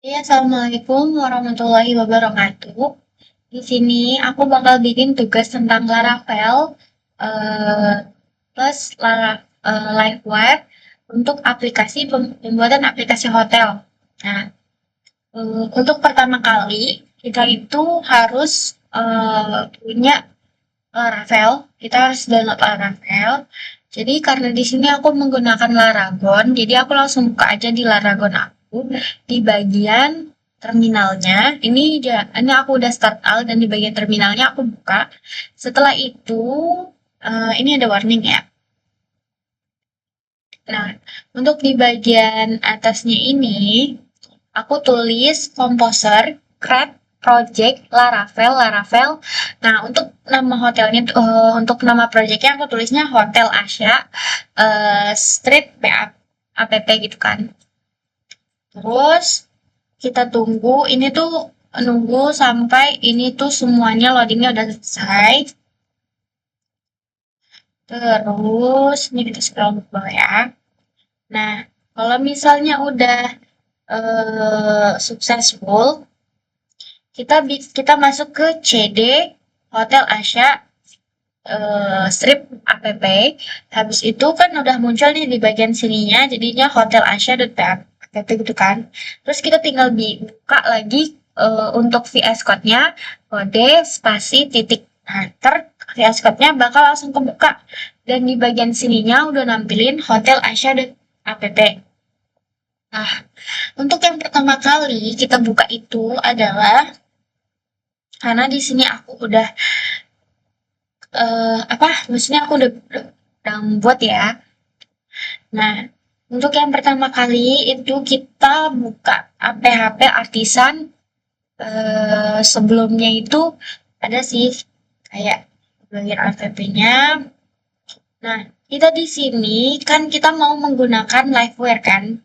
Ya, Assalamualaikum warahmatullahi wabarakatuh. Di sini aku bakal bikin tugas tentang Laravel eh, plus Live Web untuk pembuatan aplikasi hotel. Nah, untuk pertama kali kita itu harus punya Laravel. Kita harus download Laravel. Jadi karena di sini aku menggunakan Laragon, jadi aku langsung buka aja di Laragon aku di bagian terminalnya. Ini aku udah start out dan di bagian terminalnya aku buka. Setelah itu ini ada warning ya. Nah, untuk di bagian atasnya ini aku tulis Composer, Create, Project, Laravel. Nah, untuk nama hotelnya, untuk nama projectnya aku tulisnya Hotel Asia, Street app gitu kan. Terus kita tunggu, ini tuh nunggu sampai ini tuh semuanya loadingnya udah selesai. Terus ini kita scroll ke bawah ya. Nah, kalau misalnya udah successful, kita masuk ke CD Hotel Asia strip app. Habis itu kan udah muncul nih di bagian sininya, jadinya Hotel Asia.app gitu kan. Terus kita tinggal buka lagi untuk VS Code-nya, kode spasi titik. Nah, VS Code-nya bakal langsung kebuka. Dan di bagian sininya udah nampilin Hotel Asia.app. Nah, untuk yang pertama kali kita buka itu adalah karena di sini aku udah maksudnya aku udah buat ya. Nah, untuk yang pertama kali itu kita buka PHP Artisan. Sebelumnya itu ada sih kayak bagian APP-nya. Nah, kita di sini kan kita mau menggunakan Liveware kan.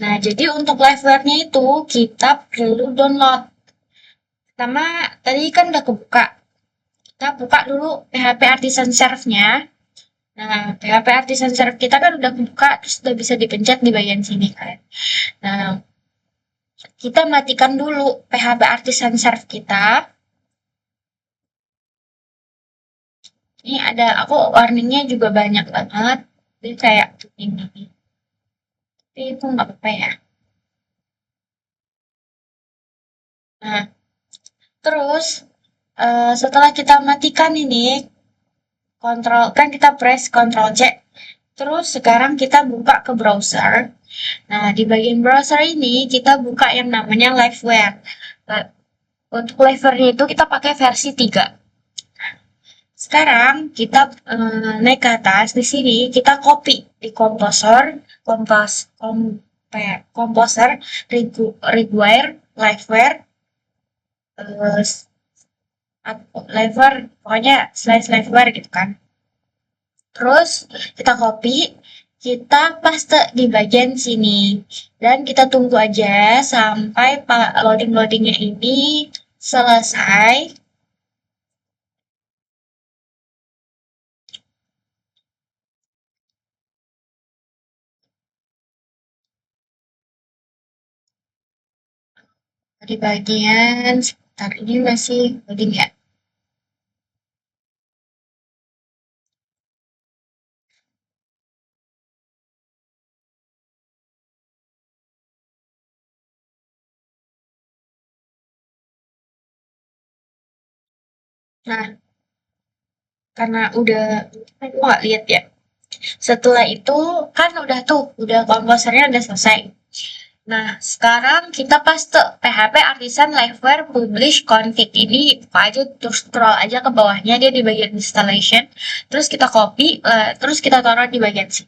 Nah, jadi untuk Liveware-nya itu kita perlu download. Pertama, tadi kan udah kebuka. Kita buka dulu PHP Artisan Serve-nya. Nah, PHP Artisan Serve kita kan udah buka, terus udah bisa dipencet di bagian sini kan. Nah, kita matikan dulu PHP Artisan Serve kita. Ini ada, aku warningnya juga banyak banget. Jadi kayak ini. Tapi itu nggak apa-apa ya. Nah, terus setelah kita matikan ini, kan kita press Ctrl C. Terus sekarang kita buka ke browser. Nah, di bagian browser ini kita buka yang namanya Liveware. Nah, untuk Liveware itu kita pakai versi 3. Sekarang kita naik ke atas di sini kita copy di komposer require liveware eh, liveware pokoknya slash liveware gitu kan. Terus kita copy, kita paste di bagian sini dan kita tunggu aja sampai loadingnya ini selesai. Di bagian sebentar ini masih loading ya. Nah, karena aku nggak lihat ya. Setelah itu kan udah komposernya udah selesai. Nah, sekarang kita paste PHP Artisan Liveware Publish Config ini buka aja terus scroll aja ke bawahnya dia di bagian installation. Terus kita copy, terus kita taruh di bagian sini.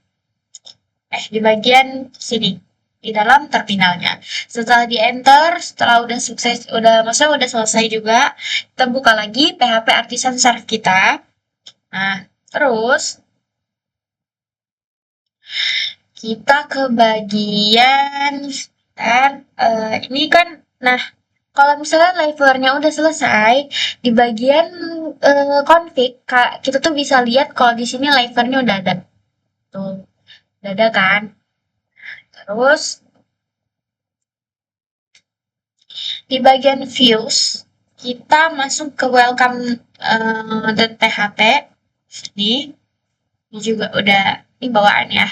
Di bagian sini di dalam terminalnya. Setelah di enter, setelah udah sukses, maksudnya udah selesai juga, kita buka lagi PHP Artisan Serve kita. Nah, terus kita ke bagian dan ini kan, nah kalau misalnya live-nya udah selesai di bagian config, kita tuh bisa lihat kalau di sini live-nya udah ada tuh, udah ada kan. Terus Di bagian views, kita masuk ke welcome .php. Ini juga udah di bawaan ya.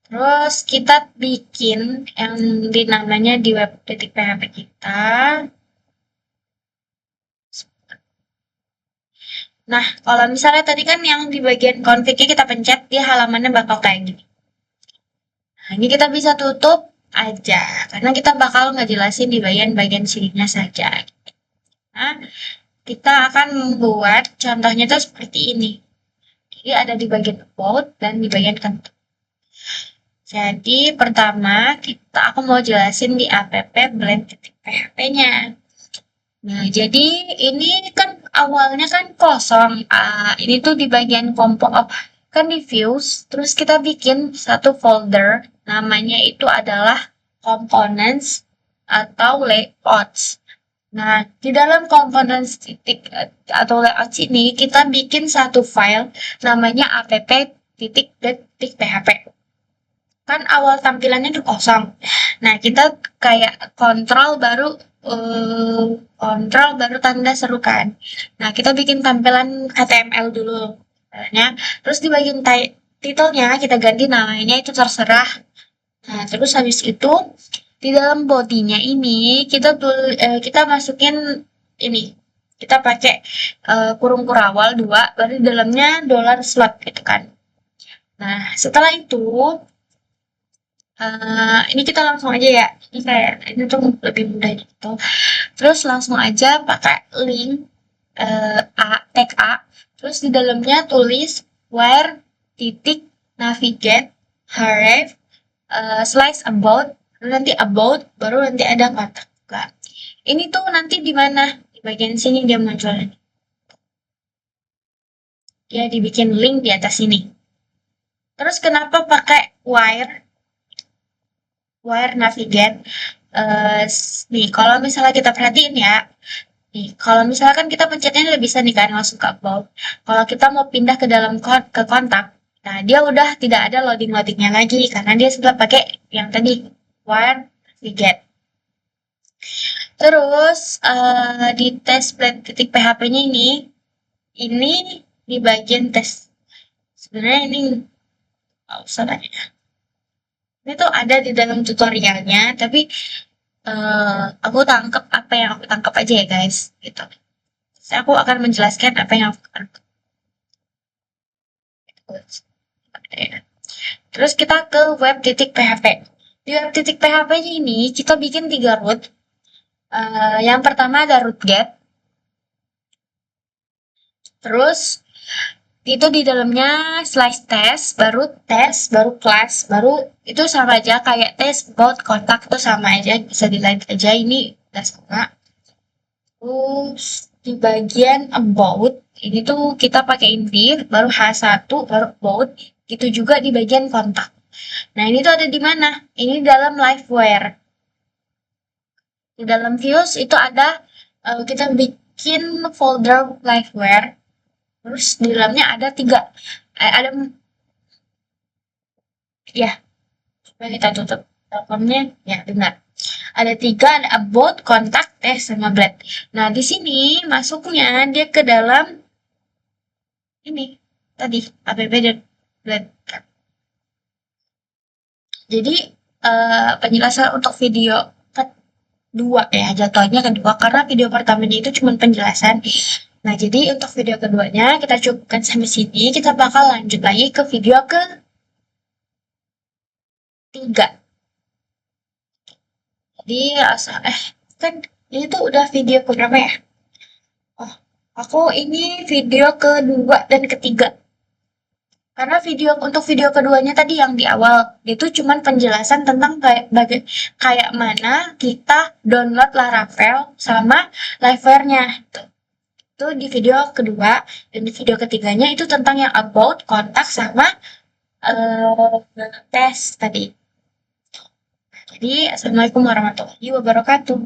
Terus kita bikin yang dinamanya di web.php kita. Nah, kalau misalnya tadi kan yang di bagian config-nya kita pencet, dia halamannya bakal kayak gini. Nah, ini kita bisa tutup aja, karena kita bakal ngejelasin di bagian-bagian sininya saja. Nah, kita akan membuat contohnya itu seperti ini. Jadi ada di bagian about dan di bagian content. Jadi pertama aku mau jelasin di app blend.php-nya. Nah, jadi ini kan awalnya kan kosong. Ini tuh di bagian kan di views, terus kita bikin satu folder, namanya itu adalah components atau layouts. Nah, di dalam components atau layouts ini kita bikin satu file namanya app.php. Kan awal tampilannya tuh kosong. Nah, kita kayak kontrol baru tanda seru kan. Nah, kita bikin tampilan HTML dulu. Terus di bagian titelnya kita ganti namanya itu terserah. Nah, terus habis itu di dalam bodinya ini kita masukin ini. Kita pakai kurung kurawal 2, baru di dalamnya $slot gitu kan. Nah, setelah itu ini kita langsung aja ya. Ini kayak ini tuh lebih mudah gitu. Terus langsung aja pakai link tag A. Terus di dalamnya tulis where titik navigate href slice about, lalu nanti about, baru nanti ada kontak juga. Ini tuh nanti di mana? Di bagian sini dia munculnya. Dia dibikin link di atas sini. Terus kenapa pakai wire navigate? Nih, kalau misalnya kita perhatiin ya, nih, kalau misalkan kita pencetnya udah bisa nih kan langsung ke about. Kalau kita mau pindah ke dalam ke kontak, nah dia udah tidak ada loading-loadingnya lagi karena dia sudah pakai yang tadi wire navigate. Terus di tes blend.php-nya ini di bagian tes. Sebenarnya ini nggak usah lah ya. Ini tuh ada di dalam tutorialnya, tapi aku tangkap apa yang aku tangkap aja ya guys, gitu. Aku akan menjelaskan apa yang aku tangkap. Terus kita ke web.php. Di web.php ini kita bikin 3 root. Yang pertama ada root get. Terus itu di dalamnya slice test, baru class, baru itu sama aja kayak test about kontak itu sama aja, bisa dilihat aja ini udah sama. Terus di bagian about ini tuh kita pakai div, baru H1, baru about, gitu juga di bagian kontak. Nah, ini tuh ada di mana? Ini dalam liveware. Di dalam views itu ada kita bikin folder liveware. Terus di dalamnya ada 3 ada ya, coba kita tutup teleponnya ya, benar. Ada 3, ada about, kontak, test, sama blend. Nah, di sini masuknya dia ke dalam ini tadi app dan blend. Jadi penjelasan untuk video kedua ya, jatuhnya kedua karena video pertamanya itu cuma penjelasan. Nah, jadi untuk video keduanya kita cukupkan sampai sini. Kita bakal lanjut lagi ke video ke-3. Jadi kan ini tuh udah video keberapa ya? Oh, aku ini video kedua dan ketiga. Karena untuk video keduanya tadi yang di awal, itu cuma penjelasan tentang kayak mana kita download Laravel sama liveware-nya. Itu di video kedua, dan di video ketiganya itu tentang yang about, kontak, sama tes tadi. Jadi, Assalamualaikum warahmatullahi wabarakatuh.